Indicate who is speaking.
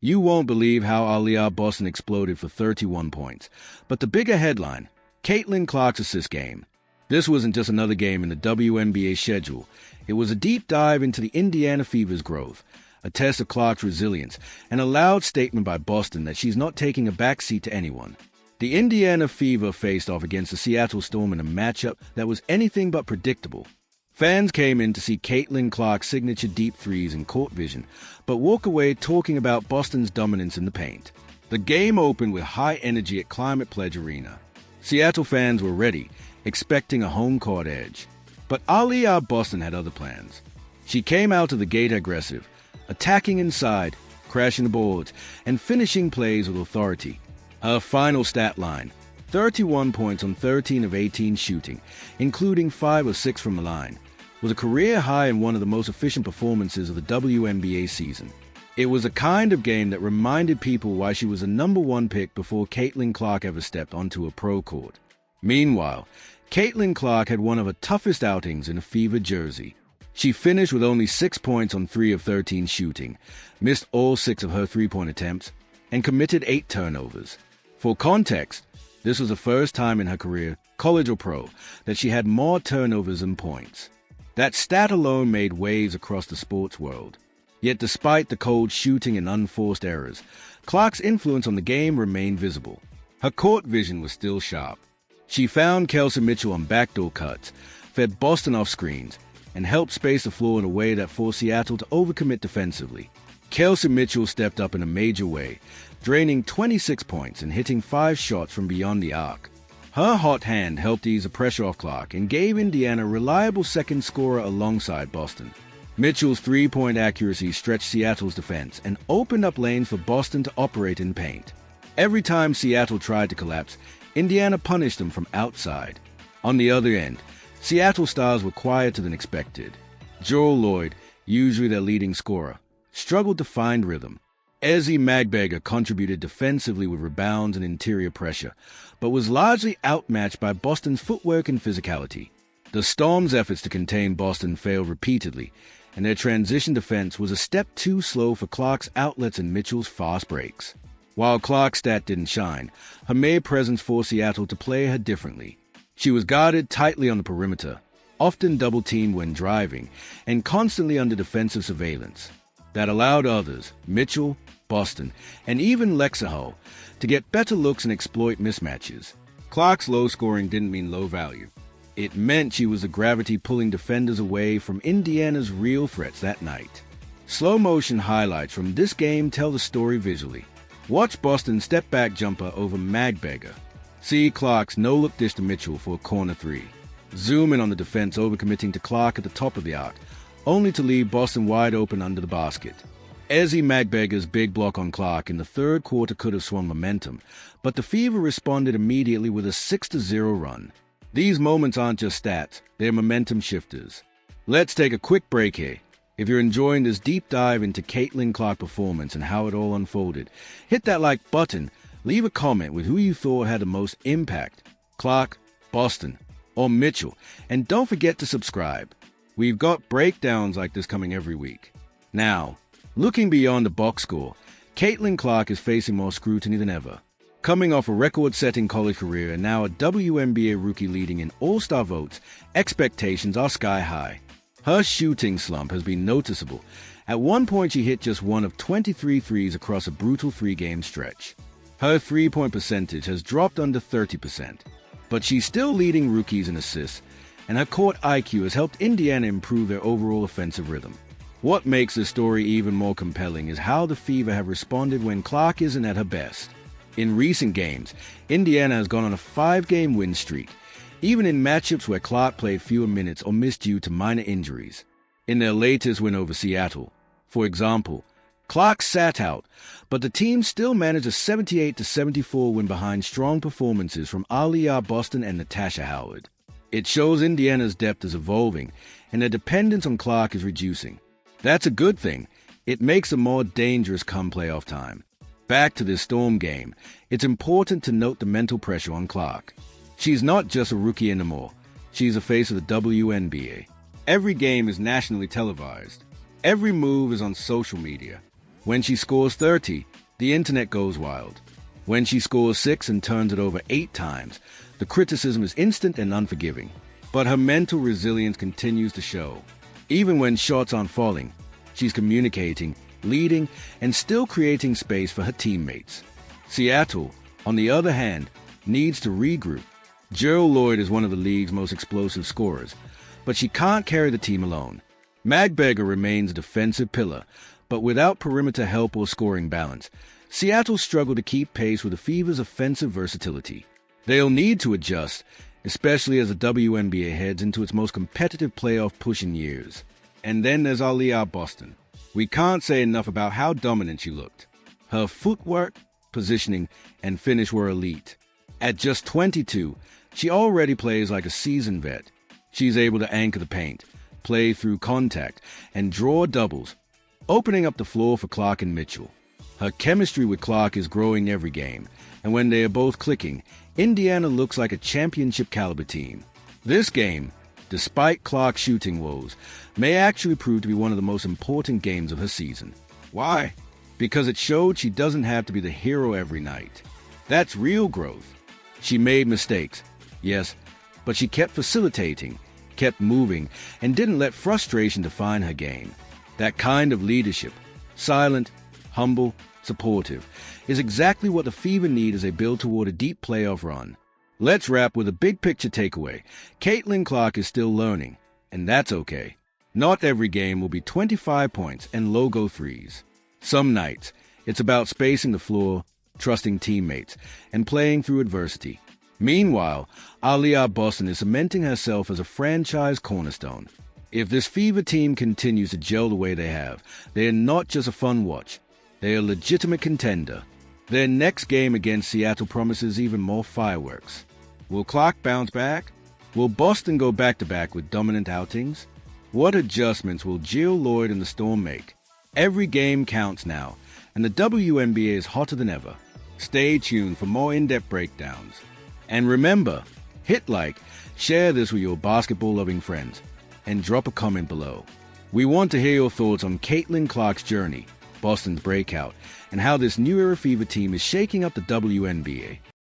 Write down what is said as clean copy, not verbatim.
Speaker 1: You won't believe how Aliyah Boston exploded for 31 points. But the bigger headline, Caitlin Clark's assist game. This wasn't just another game in the WNBA schedule. It was a deep dive into the Indiana Fever's growth, a test of Clark's resilience, and a loud statement by Boston that she's not taking a backseat to anyone. The Indiana Fever faced off against the Seattle Storm in a matchup that was anything but predictable. Fans came in to see Caitlin Clark's signature deep threes in court vision, but walk away talking about Boston's dominance in the paint. The game opened with high energy at Climate Pledge Arena. Seattle fans were ready, expecting a home court edge. But Aliyah Boston had other plans. She came out of the gate aggressive, attacking inside, crashing the boards, and finishing plays with authority. Her final stat line, 31 points on 13 of 18 shooting, including 5 of 6 from the line, was a career high and one of the most efficient performances of the WNBA season. It was a kind of game that reminded people why she was a #1 pick before Caitlin Clark ever stepped onto a pro court. Meanwhile, Caitlin Clark had one of her toughest outings in a Fever jersey. She finished with only 6 points on 3 of 13 shooting, missed all 6 of her three-point attempts, and committed 8 turnovers. For context, this was the first time in her career, college or pro, that she had more turnovers than points. That stat alone made waves across the sports world. Yet despite the cold shooting and unforced errors, Clark's influence on the game remained visible. Her court vision was still sharp. She found Kelsey Mitchell on backdoor cuts, fed Boston off screens, and helped space the floor in a way that forced Seattle to overcommit defensively. Kelsey Mitchell stepped up in a major way, draining 26 points and hitting 5 shots from beyond the arc. Her hot hand helped ease the pressure off Clark and gave Indiana a reliable second scorer alongside Boston. Mitchell's three-point accuracy stretched Seattle's defense and opened up lanes for Boston to operate in paint. Every time Seattle tried to collapse, Indiana punished them from outside. On the other end, Seattle stars were quieter than expected. Jewell Loyd, usually their leading scorer, struggled to find rhythm. Ezi Magbegor contributed defensively with rebounds and interior pressure, but was largely outmatched by Boston's footwork and physicality. The Storm's efforts to contain Boston failed repeatedly, and their transition defense was a step too slow for Clark's outlets and Mitchell's fast breaks. While Clark's stat didn't shine, her mere presence forced Seattle to play her differently. She was guarded tightly on the perimeter, often double-teamed when driving, and constantly under defensive surveillance. That allowed others, Mitchell, Boston, and even Lexahall, to get better looks and exploit mismatches. Clark's low scoring didn't mean low value. It meant she was the gravity pulling defenders away from Indiana's real threats that night. Slow-motion highlights from this game tell the story visually. Watch Boston's step-back jumper over Magbegor. See Clark's no-look dish to Mitchell for a corner three. Zoom in on the defense overcommitting to Clark at the top of the arc, only to leave Boston wide open under the basket. Ezi Magbegor's big block on Clark in the third quarter could have swung momentum, but the Fever responded immediately with a 6-0 run. These moments aren't just stats, they're momentum shifters. Let's take a quick break here. If you're enjoying this deep dive into Caitlin Clark's performance and how it all unfolded, hit that like button, leave a comment with who you thought had the most impact, Clark, Boston, or Mitchell, and don't forget to subscribe. We've got breakdowns like this coming every week. Now, looking beyond the box score, Caitlin Clark is facing more scrutiny than ever. Coming off a record-setting college career and now a WNBA rookie leading in all-star votes, expectations are sky high. Her shooting slump has been noticeable. At one point, she hit just 1 of 23 threes across a brutal 3-game stretch. Her three-point percentage has dropped under 30%, but she's still leading rookies in assists, and her court IQ has helped Indiana improve their overall offensive rhythm. What makes this story even more compelling is how the Fever have responded when Clark isn't at her best. In recent games, Indiana has gone on a 5-game win streak, even in matchups where Clark played fewer minutes or missed due to minor injuries. In their latest win over Seattle, for example, Clark sat out, but the team still managed a 78-74 win behind strong performances from Aliyah Boston and Natasha Howard. It shows Indiana's depth is evolving, and their dependence on Clark is reducing. That's a good thing. It makes them more dangerous come playoff time. Back to this Storm game, it's important to note the mental pressure on Clark. She's not just a rookie anymore. She's the face of the WNBA. Every game is nationally televised. Every move is on social media. When she scores 30, The internet goes wild. When she scores 6 and turns it over 8 times, the criticism is instant and unforgiving. But her mental resilience continues to show. Even when shots aren't falling, she's communicating, leading, and still creating space for her teammates. Seattle, on the other hand, needs to regroup. Jewell Loyd is one of the league's most explosive scorers, but she can't carry the team alone. Magbegor remains a defensive pillar, but without perimeter help or scoring balance, Seattle struggle to keep pace with the Fever's offensive versatility. They'll need to adjust, especially as the WNBA heads into its most competitive playoff push in years. And then there's Aliyah Boston. We can't say enough about how dominant she looked. Her footwork, positioning, and finish were elite. At just 22, she already plays like a seasoned vet. She's able to anchor the paint, play through contact, and draw doubles, opening up the floor for Clark and Mitchell. Her chemistry with Clark is growing every game, and when they are both clicking, Indiana looks like a championship-caliber team. This game, despite Clark's shooting woes, may actually prove to be one of the most important games of her season. Why? Because it showed she doesn't have to be the hero every night. That's real growth. She made mistakes, yes, but she kept facilitating, kept moving, and didn't let frustration define her game. That kind of leadership, silent, humble, supportive, is exactly what the Fever need as they build toward a deep playoff run. Let's wrap with a big-picture takeaway. Caitlin Clark is still learning, and that's okay. Not every game will be 25 points and logo threes. Some nights, it's about spacing the floor, trusting teammates, and playing through adversity. Meanwhile, Aliyah Boston is cementing herself as a franchise cornerstone. If this Fever team continues to gel the way they have, they are not just a fun watch. They are a legitimate contender. Their next game against Seattle promises even more fireworks. Will Clark bounce back? Will Boston go back-to-back with dominant outings? What adjustments will Jewell Loyd and the Storm make? Every game counts now, and the WNBA is hotter than ever. Stay tuned for more in-depth breakdowns. And remember, hit like, share this with your basketball-loving friends, and drop a comment below. We want to hear your thoughts on Caitlin Clark's journey, Boston's breakout, and how this new era Fever team is shaking up the WNBA.